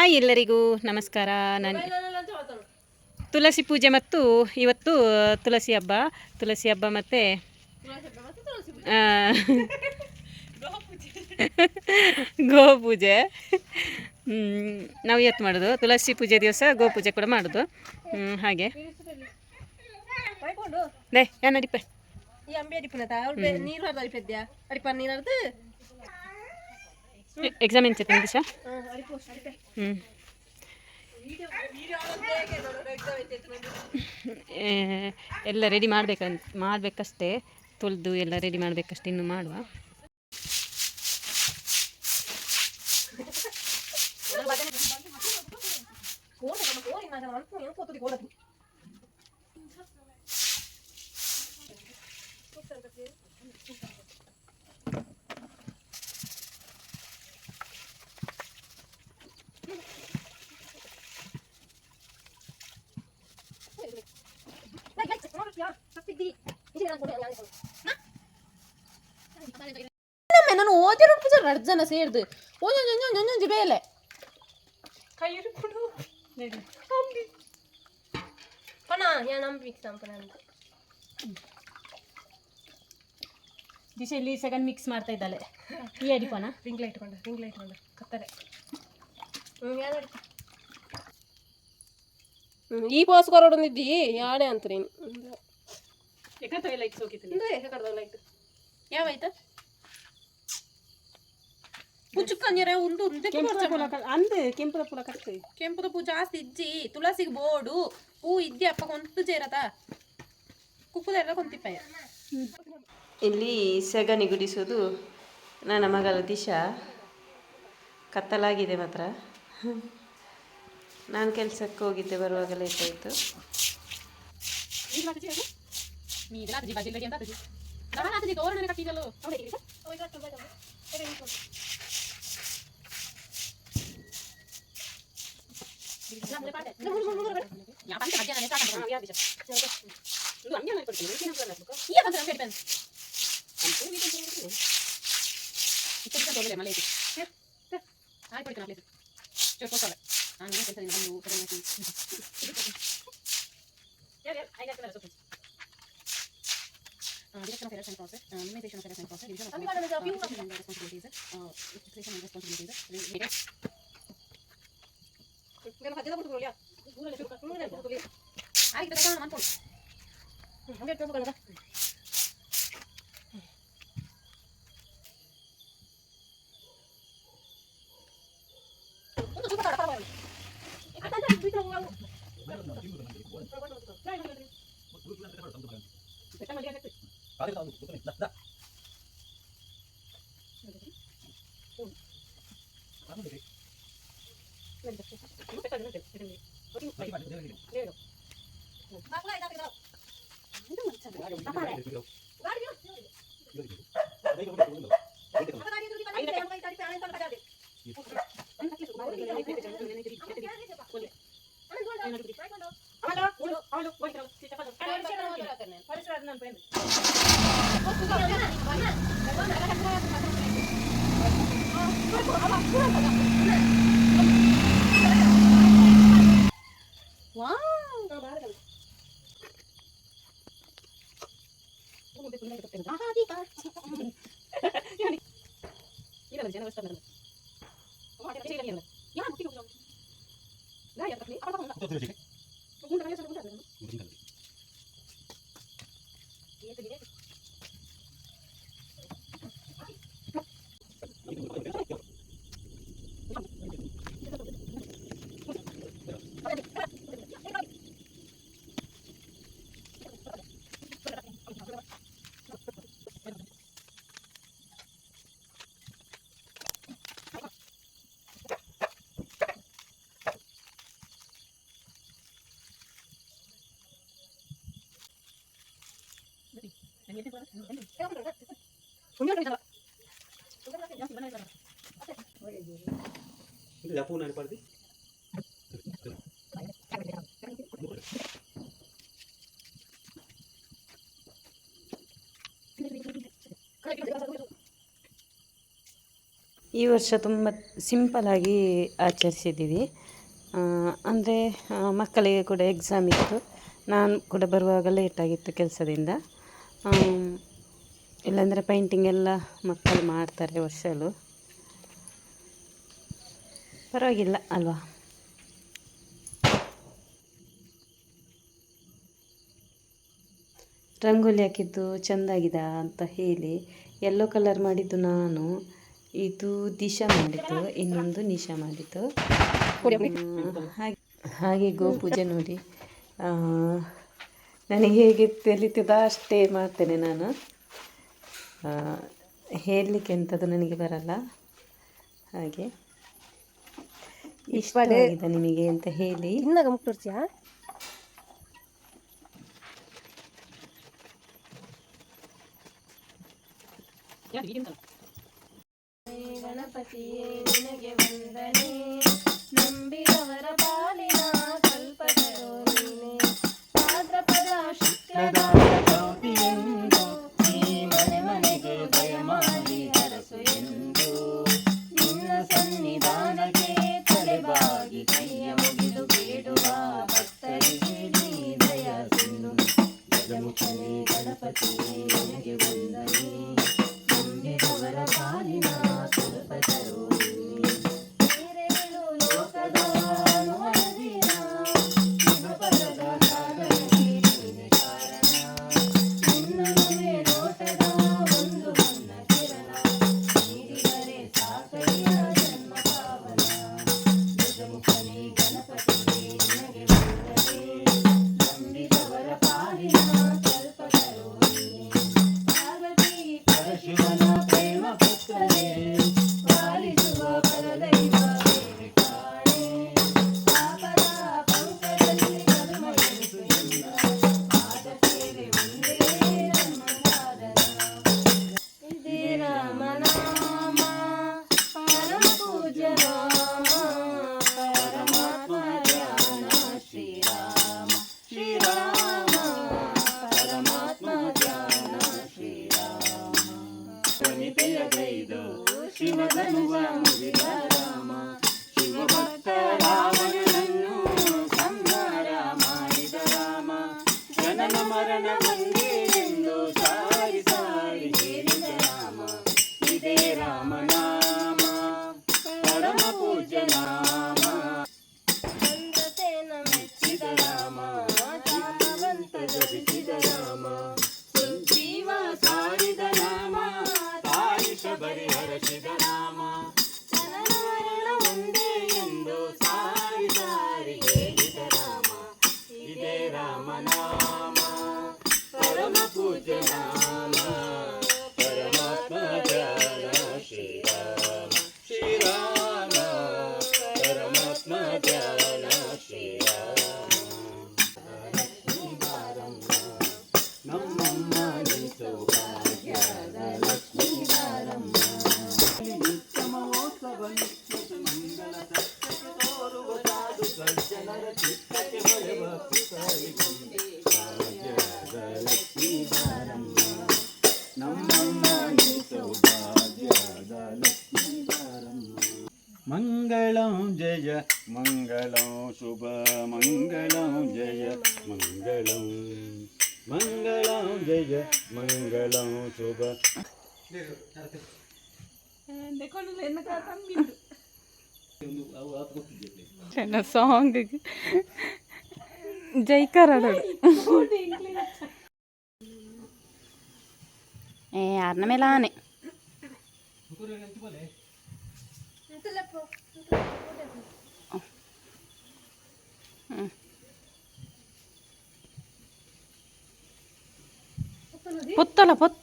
Hi ಎಲ್ಲರಿಗೂ ನಮಸ್ಕಾರ. ನಾನು ತುಳಸಿ ಪೂಜೆ ಮತ್ತು ಇವತ್ತು ತುಳಸಿ ಹಬ್ಬ ಮತ್ತು ಗೋ ಪೂಜೆ. ನಾವು ಇವತ್ತು ಮಾಡೋದು ತುಳಸಿ ಪೂಜೆ ದಿವಸ ಗೋ ಪೂಜೆ ಕೂಡ ಮಾಡೋದು. ಹಾಗೆ ದೇ ಏನು ಅಡಿಪೆ ಎಕ್ಸಾಮ್ ಏನು ಚೇತನ ದಿವಸ ಎಲ್ಲ ರೆಡಿ ಮಾಡಬೇಕಷ್ಟೇ. ತೊಳೆದು ಎಲ್ಲ ರೆಡಿ ಮಾಡಬೇಕಷ್ಟೇ, ಇನ್ನು ಮಾಡುವ. ನಾನು ಓದಿರೋ ಎರಡು ಜನ ಸೇರಿದು ಒಂದೊಂದು ಬೇಲೆ ಕೈ ದಿಶೆಯಲ್ಲಿ ಸೆಕೆಂಡ್ ಮಿಕ್ಸ್ ಮಾಡ್ತಾ ಇದ್ದಾಳೆ. ಈ ಅಡಿಪನ ರಿಂಗ್ ಲೈಟ್ ಕೊಂಡ ಕತ್ತಲೆ ಈ ಪಾಸ್ ಕೊರೊಂದಿದ್ದಿ ಯಾಡೆ ಅಂತ ನೀನು ಲೈಟ್ ಯಾವಾಯ್ತ ಪುಚ್ಚುಕ್ಕಂಜರ ಉಂಡು ಕೆಂಪುದ ಪೂ ಜಾಸ್ತಿ ಇಜ್ಜಿ ತುಳಸಿಗೆ ಬೋಡು ಪೂ ಇದ್ದಿ ಅಪ್ಪ ಕೊಂತು ಸೇರತ ಕುಪ್ಪುದೆಲ್ಲ ಕೊಂತಿಪ್ಪಯ್ಯ. ಇಲ್ಲಿ ಸೆಗಣಿ ಗುಡಿಸೋದು ನನ್ನ ಮಗಳ ದಿಶಾ. ಕತ್ತಲಾಗಿದೆ ಮಾತ್ರ. ನಾನು ಕೆಲಸಕ್ಕೆ ಹೋಗಿದ್ದೆ, ಬರುವಾಗ ಲೇಟ್ ಆಯಿತು. ಈ ವರ್ಷ ತುಂಬ ಸಿಂಪಲಾಗಿ ಆಚರಿಸಿದ್ದೀವಿ. ಅಂದರೆ ಮಕ್ಕಳಿಗೆ ಕೂಡ ಎಕ್ಸಾಮ್ ಇತ್ತು. ನಾನು ಕೂಡ ಬರುವಾಗ ಲೇಟಾಗಿತ್ತು ಕೆಲಸದಿಂದ. ಇಲ್ಲಾಂದರೆ ಪೈಂಟಿಂಗ್ ಎಲ್ಲ ಮಕ್ಕಳು ಮಾಡ್ತಾರೆ ವರ್ಷಲು, ಪರವಾಗಿಲ್ಲ ಅಲ್ವಾ. ರಂಗೋಲಿ ಹಾಕಿದ್ದು ಚೆಂದಾಗಿದೆ ಅಂತ ಹೇಳಿ ಯೆಲ್ಲೋ ಕಲರ್ ಮಾಡಿದ್ದು ನಾನು, ಇದು ದಿಶಾ ಮಾಡಿದ್ದು, ಇನ್ನೊಂದು ನಿಶಾ ಮಾಡಿದ್ದು. ಹಾಗೆ ಗೋಪೂಜೆ ನೋಡಿ, ನನಗೆ ಹೇಗೆ ತಿಳಿತದ ಅಷ್ಟೇ ಮಾಡ್ತೇನೆ ನಾನು. ಹೇಳಲಿಕ್ಕೆ ಎಂಥದ್ದು ನನಗೆ ಬರಲ್ಲ. ಹಾಗೆ ಇಷ್ಟವಾಗಿದೆ ನಿಮಗೆ ಅಂತ ಹೇಳಿ. ಗಣಪತಿಯೇ ನಿನಗೆ ವಂದನೆ, ನಂಬಿದವರ ಪಾಲಿನ ಕಲ್ಪತರೋ ನೀನೆ. ಭಾದ್ರಪದ ಶುಕ್ಲದ ಚೌತಿಯೆಂದು ಈ ಮನೆ ಮನೆಗೆ ದಯಮಾಡಿ ಹರಸು ಎಂದು, ನಿನ್ನ ಸನ್ನಿಧಾನಕ್ಕೆ ತಲೆಬಾಗಿ ಕೈಯ ಮುಗಿದು ಬೇಡುವ ಭಕ್ತರಿಗೆ ನೀ ದಯ ಸಿಂಧು. ಗಜಮುಖನೇ ಗಣಪತಿಯೇ ನಿನಗೆ ವಂದನೆ, ನಂಬಿದವರ ಪಾಲಿನ ಕಲ್ಪತರೋ ನೀನೆ. ಬೇರೇಳು ಲೋಕದ ಅನುವದಿನ ನಿನ್ನ ಪದದ ಸಾಧನೆಗೆ ನೀನೆ ಕಾರಣ. ನಿನ್ನ ನಮೆ ನೋಟದ ಒಂದು ಬಣ್ಣ ಕಿರಣ, ನೀಡಿದರೆ ಸಾಕಯ್ಯ ಜನ್ಮ ಪಾವನ. ಗಜಮುಖನೇ ಗಣಪತಿಯೇ ನಿನಗೆ ವಂದನೆ, ನಂಬಿದವರ ಪಾಲಿನ ಕಲ್ಪತರೋ ನೀನೆ. ಪಾರ್ವತಿ ಪರಶಿವನ ಪ್ರೇಮ ಪುತ್ರನೇ, ಪಾಲಿಸುವ ಪರದೈವ ಬೇರೆ ಕಾಣೆ. ಪಾಪದ ಪಂಕದಲ್ಲಿ ಕರ್ಮ ಎನಿಸು ಎಂದ, ಪಾದ ಸೇವೆ ಒಂದೇ ನಮ್ಮ ಸಾಧನ. ಇದೇ ರಾಮನಾಮ ಪರಮ ಪೂಜ್ಯ ರಾಮ, ಪರಮಾತ್ಮ ಧ್ಯಾನ ಶ್ರೀರಾಮ ಶ್ರೀರಾಮ, ಪರಮಾತ್ಮ ಧ್ಯಾನ ಶ್ರೀರಾಮ. ವನಿತೆಯ ಗೈದು ಶಿವಧನುವ ಮುಗಿದ ರಾಮ, ಶಿವಭಕ್ತ ರಾವಣನನ್ನು ಸಂಹಾರ ಮಾಡಿದ ರಾಮ. ಜನನ ಮರಣ ಒಂದೇ ಎಂದು ಸಾರಿ ಸಾರಿ ಹೇಳಿದ ರಾಮ. ಇದೇ ರಾಮನಾಮ ಪರಮ ಪೂಜ್ಯ ನಾಮ. ಸಂತತೇನ ಮೆಚ್ಚಿದ ರಾಮ, ಜಾತವಂತ ಜಪಿಸಿದ ರಾಮ. ಜೀವ ಸಾರಿದ ನಾಮ, ತಾಯಿ ಶಬರಿ ಹರಸಿದ ನಾಮ. ಜನನ ಮರಣ ಒಂದೇ ಎಂದು ಸಾರಿ ಸಾರಿ ಹೇಳಿದ ರಾಮ. ಇದೇ ರಾಮನಾಮ ಪರಮ ಪೂಜ್ಯ ನಾಮ, ಪರಮಾತ್ಮ ಧ್ಯಾನ ಶ್ರೀರಾಮ ಶ್ರೀರಾಮ, ಪರಮಾತ್ಮ ಧ್ಯಾನ ಶ್ರೀರಾಮ. ಲಕ್ಷ್ಮೀ ಬಾರಮ್ಮ ನಮ್ಮಮ್ಮ ನೀ ಸೌಭಾಗ್ಯದ ಲಕ್ಷ್ಮೀ ಬಾರಮ್ಮ. ನಿತ್ಯ ಮಹೋತ್ಸವ ನಿತ್ಯ ಮಂಗಲ ಸತ್ಯಕ್ಕೆ ತೋರುವ ಸಾಧು ಸಜ್ಜನರ ಚಿತ್ತಕ್ಕೆ ಹೊಳೆವ ಪುಸಲಿಗೊಂದೆ ಭಾಗ್ಯದ ಲಕ್ಷ್ಮೀ ಬಾರಮ್ಮ. ನಮ್ಮಮ್ಮ ನೀ ಸೌಭಾಗ್ಯದ ಲಕ್ಷ್ಮೀ ಬಾರಮ್ಮ. ಮಂಗಳಂ ಜಯ ಮಂಗಳಂ ಶುಭ ಮಂಗಳಂ ಜಯ ಮಂಗಳಂ, ಮಂಗಳಂ ಜಯ ಮಂಗಳಂ ಶುಭ. ಸಾಂಗ್ ಜೈಕಾರ ಯಾರನ್ನ ಮೇಲೆ ಆನೆ. ಪುತ್ತಲ ಪುತ್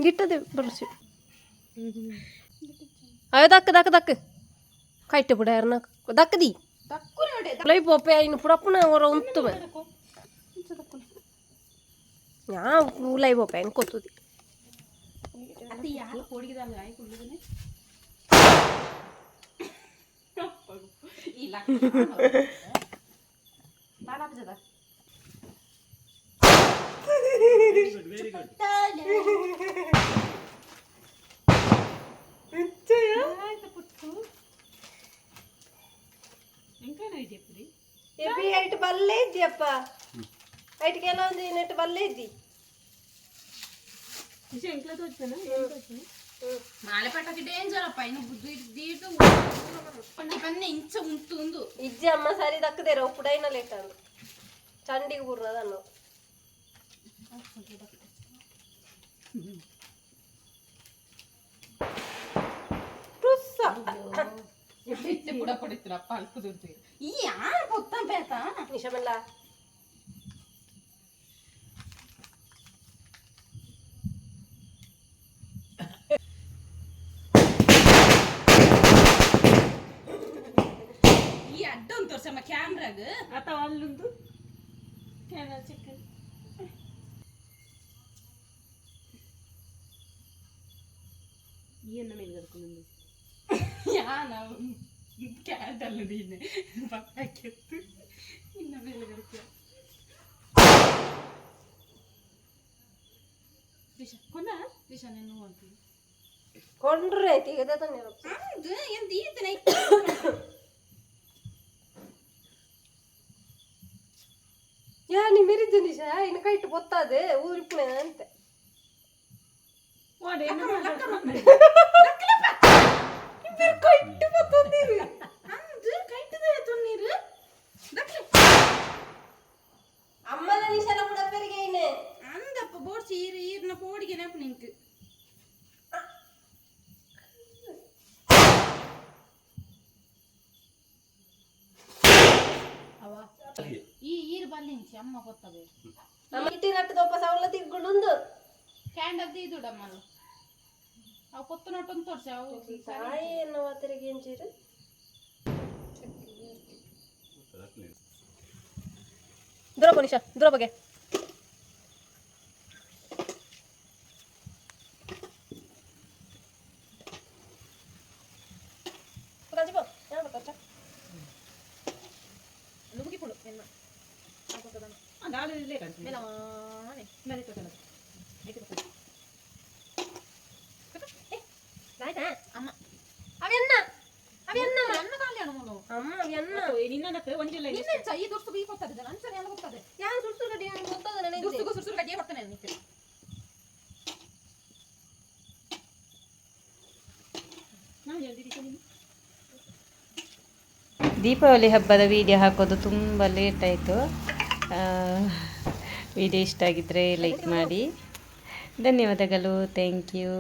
ಗಿಟ್ಟದೆ ಬರ್ಸಿ. ಅಯ್ಯೋ ದಕ್ಕ ದಕ್ಕ ದಕ್ಕ ಕೈಟ್ ಬಿಡ ಯಾರನ್ನ ದಕ್ಕದಿ ಲೈ ಪೋಪೆ ಇನ್ನು ಪುಡಪ್ಪನ ಅವರ ಉಂತುವೆ ಯಾ ಉಲೈ ಬೋಪ ಕೊತ್ತುದಿ ಅದು ಯಾರು ಕೊಡಿಗಿದಲ್ಲ ಆಯ್ ಕುಳ್ಳಿದನೆ ಇಲ್ಲ ಬಾಲಾಪಜದ ಐಟ್ ಬಲ್ಲೇ ಇದ್ದೀಯಪ್ಪ ಐಟ್ ಕೆಲವೊಂದು ನೆಟ್ಟು ಬಲ್ಲೇ ಇದ್ದಿ ಮಾಲೆ ಪಟಾಕಿ ಡೇಂಜರ್ ಅಪ್ಪ ಇನ್ನು ಬುದ್ಧಿ ಇದ್ದೀಟು ಪನ್ನೆ ಇಂಚ ಉಂಟು ಒಂದು ಇಜ್ಜಿ ಅಮ್ಮ ಸರಿ ದಕ್ಕದೇರ ಉಪ್ಪುಡೈನ ಲೇಟ್ ಅಂದು ಚಂಡಿಗೆ ಬುರ್ರದನ್ನು ಬುಡ ಕೊಡಿತ್ರಪ್ಪ ಅಲ್ಪದಿರ್ತೀವಿ ಈ ಯಾರು ಗೊತ್ತ ಬೇತ ನಿಶಮೆಲ್ಲ ಈ ಅಡ್ಡ ಒಂದು ತೋರ್ಸಮ್ಮ ಕ್ಯಾಮ್ರಾಗ ಅಥವಾ ಅಲ್ಲೊಂದು ಕ್ಯಾಮೆರಾ ಚೆಕ್ ಏನು ಮೇಲೆ ಕರ್ಕೊಂಡು ಯಾ ನಾವು ಕ್ಯಾಟಲ್ಲ ನೀನೆ ಪಟಾಕಿತ್ತು ಇನ್ನ ಮೇಲೆ ಕರ್ತೀಯ ದಿಶಾ ನೀನು ಅಂತೀವಿ ಕೊಂಡ್ರೆ ಐತಿ ಈಗ ತಾನೆ ಅದು ಎಂತ ಈತನ ಯಾ ನೀ ಮೆರಿದ್ದು ನಿಶಾ ಇನ್ನು ಕೈಟ್ ಗೊತ್ತಾದೆ ಊರಿಪ್ಪಣೆ ಅಂತೆ ಕೈಟ್ ಬತ್ತಂದಿರಿ ಅಂದು ಕೈಟದ ತೊನ್ನೀರು ಅಮ್ಮನ ನಿಶಾನ ಕೂಡ ಪೆರಿಗೆ ಇನೆ ಅಂದಪ್ಪ ಬೋಡ್ಸಿ ಈರ್ನ ಪೋಡಿಗೆ ನೆನಪು ನಿಂತು ಈ ಈರು ಬಲ್ಲಿಂಚಿ ಅಮ್ಮ ಗೊತ್ತದೆ ನಮ್ಮ ಇಟ್ಟಿನಟ್ಟು ದೊಪ್ಪ ಸವಲ ತಿಗ್ಗುಂಡು ಕ್ಯಾಂಡದ್ದು ಇದುಡಮ್ಮಲ್ಲ ಅವು ಕೊತ್ತು ನೊಟ್ಟೊಂದು ತೋರ್ಸಿ ಅವು ತಾಯಿ ಎನ್ನುವ ತೆರಿಗೆ ಎಂಚೀರು ದೂರ ನಿಶಾ ದೂರ ಬಗ್ಗೆ ನುಗ್ಗಿಪುಡು ಎನ್ನ ಅಮ್ಮ ಅವೆನ್ನ ಅವೆನ್ನ ಅನ್ನ ಕಲ್ಯಾಣ ಮಾಡು ಅಮ್ಮ ಅವೆನ್ನ ನಿನ್ನಕ್ಕೆ ಒಂದಿಲ್ಲ ಇನ್ನೇ ಈ ದುರ್ಸು ಬೀ ಕೊಡ್ತದೆ ಅಂಚನೆ ಎಲ್ಲ ಹೋಗ್ತದೆ ಯಾರು ಸುಡ್ಸು ಗಡಿ ಗೊತ್ತದ ನನಗೆ ದುರ್ಸುಗು ಸುರ್ಸುರು ಗಡ್ಡಿಗೆ ಬರ್ತೇನೆ ನಿಂತೆ ದೀಪಾವಳಿ ಹಬ್ಬದ ವಿಡಿಯೋ ಹಾಕೋದು ತುಂಬ ಲೇಟ್ ಆಯಿತು. ವಿಡಿಯೋ ಇಷ್ಟ ಆಗಿದ್ದರೆ ಲೈಕ್ ಮಾಡಿ. ಧನ್ಯವಾದಗಳು. Thank you.